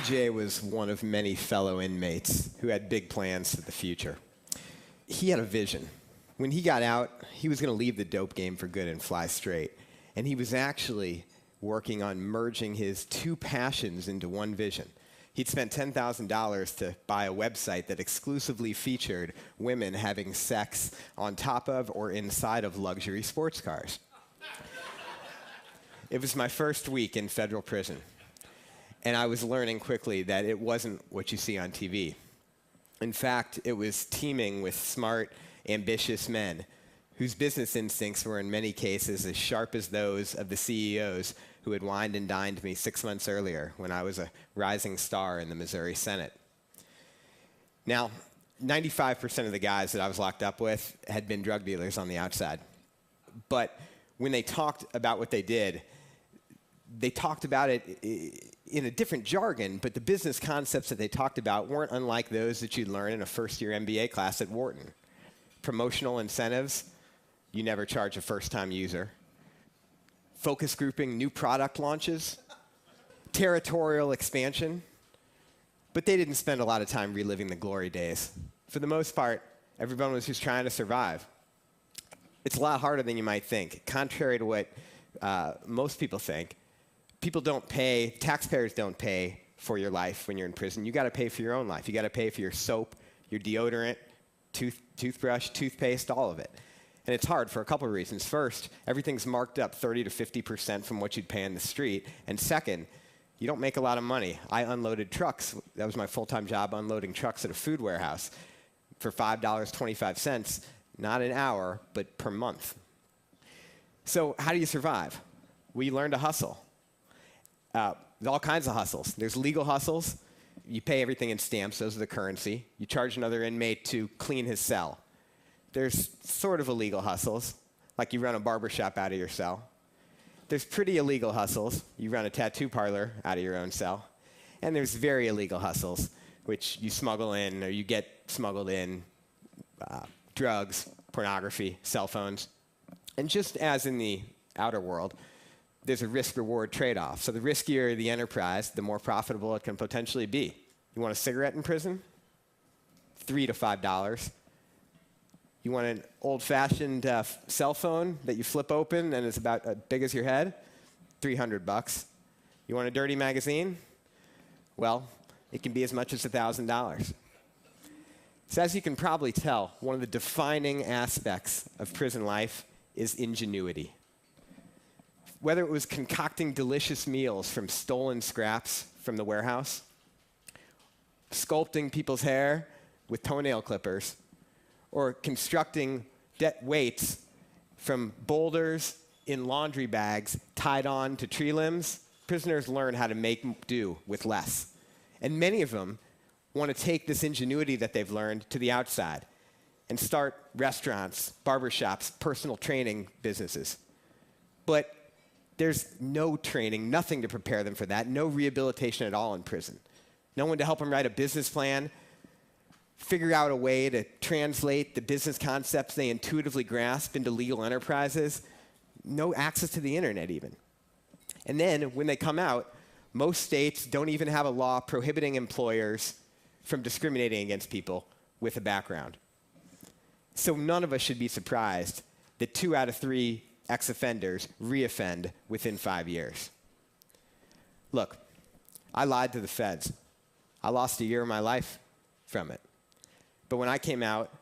TJ was one of many fellow inmates who had big plans for the future. He had a vision. When he got out, he was going to leave the dope game for good and fly straight. And he was actually working on merging his two passions into one vision. He'd spent $10,000 to buy a website that exclusively featured women having sex on top of or inside of luxury sports cars. It was my first week in federal prison, and I was learning quickly that it wasn't what you see on TV. In fact, it was teeming with smart, ambitious men whose business instincts were in many cases as sharp as those of the CEOs who had wined and dined me 6 months earlier when I was a rising star in the Missouri Senate. Now, 95% of the guys that I was locked up with had been drug dealers on the outside. But when they talked about what they did, they talked about it in a different jargon, but the business concepts that they talked about weren't unlike those that you'd learn in a first-year MBA class at Wharton. Promotional incentives, you never charge a first-time user. Focus grouping, new product launches, territorial expansion. But they didn't spend a lot of time reliving the glory days. For the most part, everyone was just trying to survive. It's a lot harder than you might think. Contrary to what most people think, taxpayers don't pay for your life when you're in prison. You got to pay for your own life. You got to pay for your soap, your deodorant, toothbrush, toothpaste, all of it. And it's hard for a couple of reasons. First, everything's marked up 30 to 50% from what you'd pay in the street. And second, you don't make a lot of money. I unloaded trucks. That was my full-time job, unloading trucks at a food warehouse for $5.25, not an hour, but per month. So how do you survive? Well, you learn to hustle. There's all kinds of hustles. There's legal hustles. You pay everything in stamps. Those are the currency. You charge another inmate to clean his cell. There's sort of illegal hustles, like you run a barbershop out of your cell. There's pretty illegal hustles. You run a tattoo parlor out of your own cell. And there's very illegal hustles, which you smuggle in or you get smuggled in, drugs, pornography, cell phones. And just as in the outer world, there's a risk-reward trade-off. So the riskier the enterprise, the more profitable it can potentially be. You want a cigarette in prison? $3 to $5. You want an old-fashioned cell phone that you flip open and is about as big as your head? $300. You want a dirty magazine? Well, it can be as much as $1,000. So as you can probably tell, one of the defining aspects of prison life is ingenuity. Whether it was concocting delicious meals from stolen scraps from the warehouse, sculpting people's hair with toenail clippers, or constructing weights from boulders in laundry bags tied on to tree limbs, prisoners learn how to make do with less. And many of them want to take this ingenuity that they've learned to the outside and start restaurants, barbershops, personal training businesses. But there's no training, nothing to prepare them for that, no rehabilitation at all in prison. No one to help them write a business plan, figure out a way to translate the business concepts they intuitively grasp into legal enterprises, no access to the internet even. And then when they come out, most states don't even have a law prohibiting employers from discriminating against people with a background. So none of us should be surprised that 2 out of 3 ex-offenders reoffend within 5 years. Look, I lied to the feds. I lost a year of my life from it. But when I came out,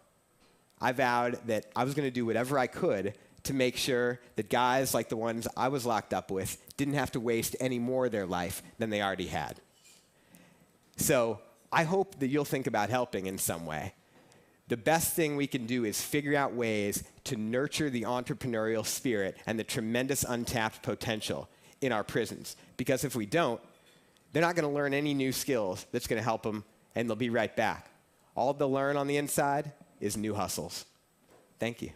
I vowed that I was going to do whatever I could to make sure that guys like the ones I was locked up with didn't have to waste any more of their life than they already had. So I hope that you'll think about helping in some way. The best thing we can do is figure out ways to nurture the entrepreneurial spirit and the tremendous untapped potential in our prisons. Because if we don't, they're not going to learn any new skills that's going to help them, and they'll be right back. All they'll learn on the inside is new hustles. Thank you.